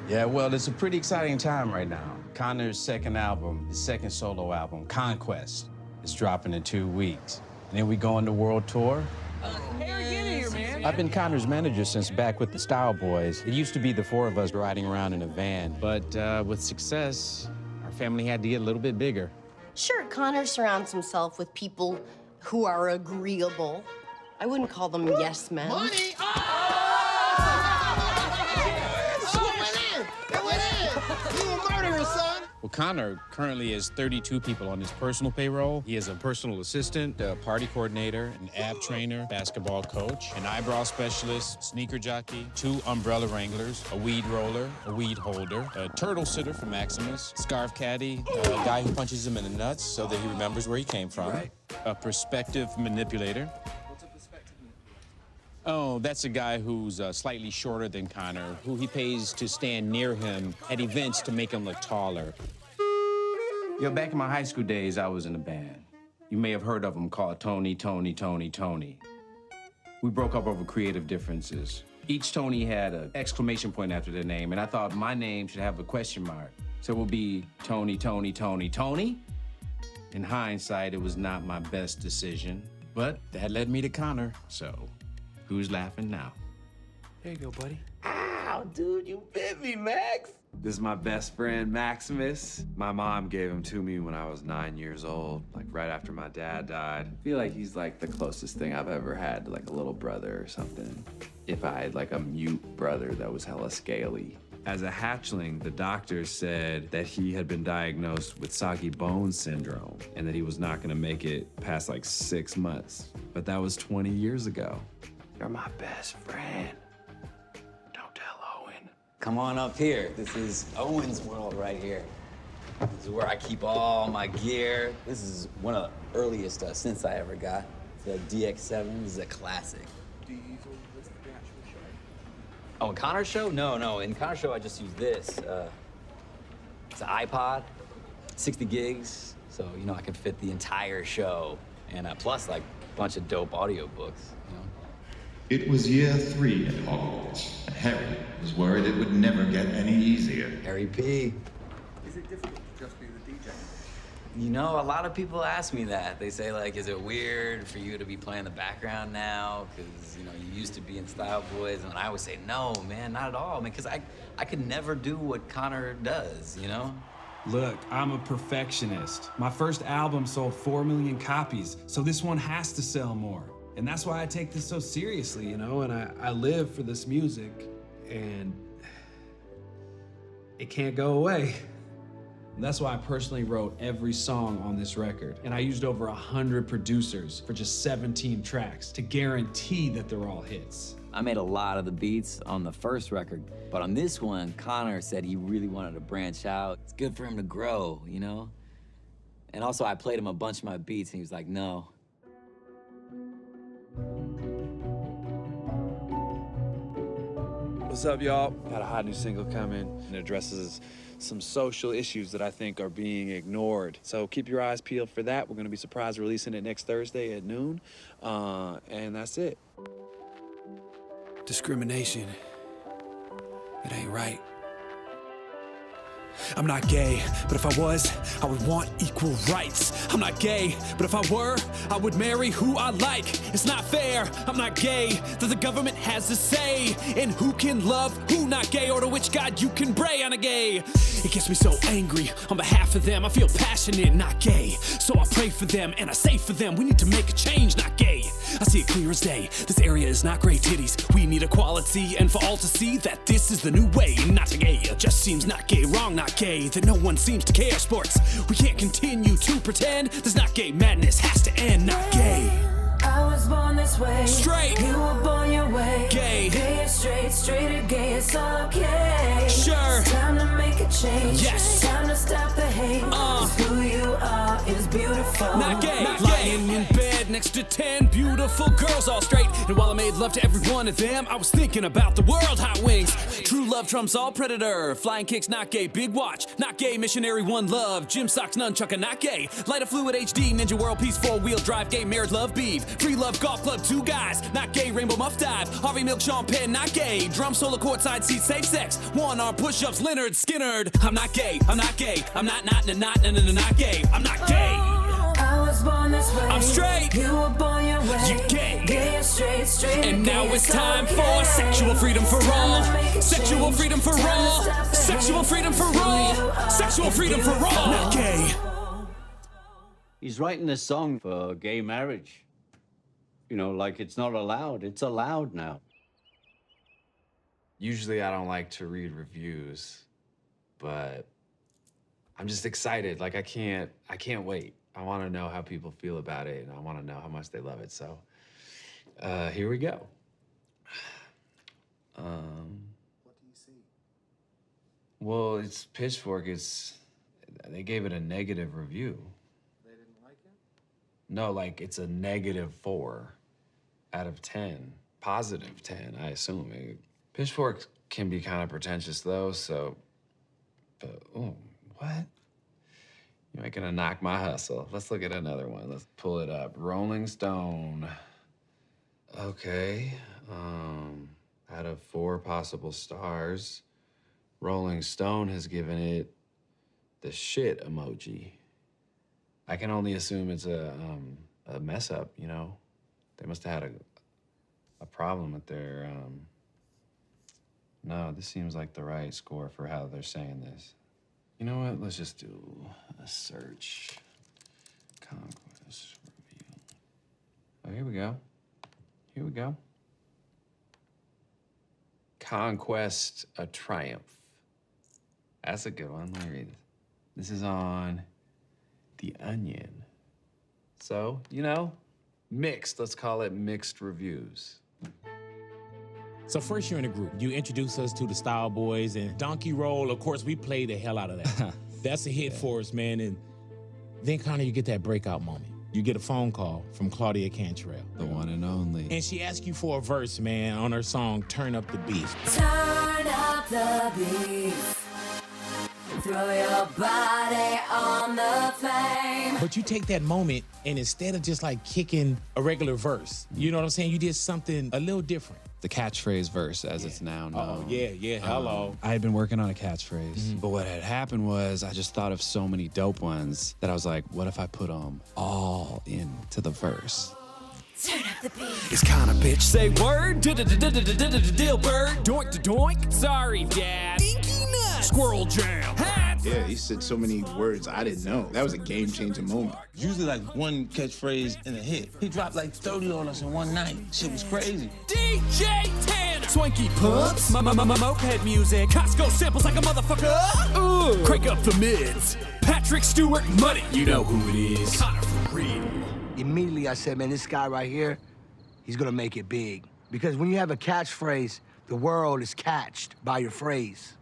Yeah, well, it's a pretty exciting time right now. Connor's second album, his second solo album, Conquest, is dropping in 2 weeks. And then we go on the world tour. I've been Connor's manager since back with the Style Boys. It used to be the four of us riding around in a van. But with success, our family had to get a little bit bigger. Sure, Connor surrounds himself with people who are agreeable. I wouldn't call them yes men. Money! Oh! It went in! You a murderer, son! Well, Connor currently has 32 people on his personal payroll. He has a personal assistant, a party coordinator, an ab trainer, basketball coach, an eyebrow specialist, sneaker jockey, 2 umbrella wranglers, a weed roller, a weed holder, a turtle sitter for Maximus, scarf caddy, a guy who punches him in the nuts so that he remembers where he came from, a perspective manipulator. Oh, that's a guy who's slightly shorter than Connor, who he pays to stand near him at events to make him look taller. Yo, back in my high school days, I was in a band. You may have heard of them, called Tony. We broke up over creative differences. Each Tony had an exclamation point after their name, and I thought my name should have a question mark. So it would be Tony. In hindsight, it was not my best decision, but that led me to Connor, so who's laughing now? There you go, buddy. Ow, dude, you bit me, Max. This is my best friend, Maximus. My mom gave him to me when I was 9 years old, like right after my dad died. I feel like he's like the closest thing I've ever had to like a little brother or something. If I had like a mute brother that was hella scaly. As a hatchling, the doctors said that he had been diagnosed with soggy bone syndrome and that he was not gonna make it past like 6 months. But that was 20 years ago. You're my best friend. Don't tell Owen. Come on up here. This is Owen's world right here. This is where I keep all my gear. This is one of the earliest synths I ever got. It's a DX7. This is a classic. Do you use all this for the actual show? Oh, in Connor's show? No. In Connor's show, I just use this. It's an iPod, 60 gigs. So, you know, I can fit the entire show. And plus, like, a bunch of dope audiobooks, you know? It was year 3 at Hogwarts, and Harry was worried it would never get any easier. Harry P. Is it difficult to just be the DJ? You know, a lot of people ask me that. They say, like, is it weird for you to be playing the background now? Because, you know, you used to be in Style Boys. And I always say, no, man, not at all. I mean, because I could never do what Connor does, you know? Look, I'm a perfectionist. My first album sold 4 million copies, so this one has to sell more. And that's why I take this so seriously, you know, and I live for this music, and it can't go away. And that's why I personally wrote every song on this record. And I used over 100 producers for just 17 tracks to guarantee that they're all hits. I made a lot of the beats on the first record, but on this one, Connor said he really wanted to branch out. It's good for him to grow, you know? And also, I played him a bunch of my beats, and he was like, no. What's up, y'all? Got a hot new single coming. It addresses some social issues that I think are being ignored. So keep your eyes peeled for that. We're gonna be surprise releasing it next Thursday at noon. And that's it. Discrimination. It ain't right. I'm not gay, but if I was, I would want equal rights. I'm not gay, but if I were, I would marry who I like. It's not fair, I'm not gay, that the government has a say in who can love, who not gay, or to which God you can pray. I'm not gay. It gets me so angry on behalf of them. I feel passionate, not gay. So I pray for them and I say for them, we need to make a change, not gay. I see it clear as day, this area is not great titties. We need equality and for all to see that this is the new way, not to gay. It just seems not gay, wrong, not gay, that no one seems to care. Sports, we can't continue to pretend this not gay madness has to end, not gay. I was born this way. Straight. You were born your way. Gay. Gay or straight or gay, it's all okay. Sure. It's time to make a change. Yes. Time to stop the hate. 'Cause who you are is beautiful. Not gay. Not lying in bed next next to 10 beautiful girls all straight. And while I made love to every one of them, I was thinking about the world, hot wings. True love trumps all predator. Flying kicks, not gay. Big watch, not gay. Missionary, one love. Gym socks, nunchucking, not gay. Light of fluid HD, Ninja World, peace, 4-wheel drive, gay, marriage, love, beef. Free love, golf club, 2 guys, not gay. Rainbow muff dive, Harvey Milk, Sean Penn, not gay. Drum solo, courtside seat, safe sex. One arm push-ups, Leonard Skinnerd. I'm not gay, I'm not gay. I'm not gay. I'm not gay. I was born this way. I'm straight. You were born your way. You gay. Gay, straight. And now it's time for sexual freedom for all. Sexual freedom for all. Sexual freedom for all. Sexual freedom for all. Not gay. He's writing this song for gay marriage. You know, like it's not allowed. It's allowed now. Usually I don't like to read reviews, but I'm just excited. Like I can't wait. I want to know how people feel about it, and I want to know how much they love it. So here we go. What do you see? Well, it's Pitchfork. They gave it a negative review. They didn't like it? No, like it's a -4 out of 10. Positive 10, I assume. Pitchfork can be kind of pretentious though, so. But, oh, what? You ain't gonna knock my hustle. Let's look at another one. Let's pull it up. Rolling Stone. Okay. Out of 4 possible stars, Rolling Stone has given it the shit emoji. I can only assume it's a mess up, you know? They must have had a problem with their, No, this seems like the right score for how they're saying this. You know what? Let's just do a search. Conquest review. Oh, here we go. Here we go. Conquest, a triumph. That's a good one. Let me read this. This is on The Onion. So, you know, mixed. Let's call it mixed reviews. So first you're in a group. You introduce us to the Style Boys and Donkey Roll. Of course, we play the hell out of that. That's a hit for us, man. And then kind of you get that breakout moment. You get a phone call from Claudia Cantrell. The one and only. And she asks you for a verse, man, on her song, Turn Up the Beat. Turn up the beat. Throw your body on the flame. But you take that moment and instead of just like kicking a regular verse, you know what I'm saying? You did something a little different. The catchphrase verse, as it's now known. Oh, yeah, hello. I had been working on a catchphrase, but what had happened was I just thought of so many dope ones that I was like, what if I put them all into the verse? Turn up the beat. It's kinda bitch. Say word. Deal bird. Doink to doink. Sorry, Dad. Inky nuts. Squirrel jam. Yeah, he said so many words I didn't know. That was a game-changing moment. Usually like one catchphrase and a hit. He dropped like 30 on us in one night. Shit was crazy. DJ Tanner. Swanky pumps. Moped music. Costco samples like a motherfucker. Ooh. Crank up the mids. Patrick Stewart money. You know who it is. Connor for real. Immediately I said, man, this guy right here, he's gonna make it big. Because when you have a catchphrase, the world is catched by your phrase.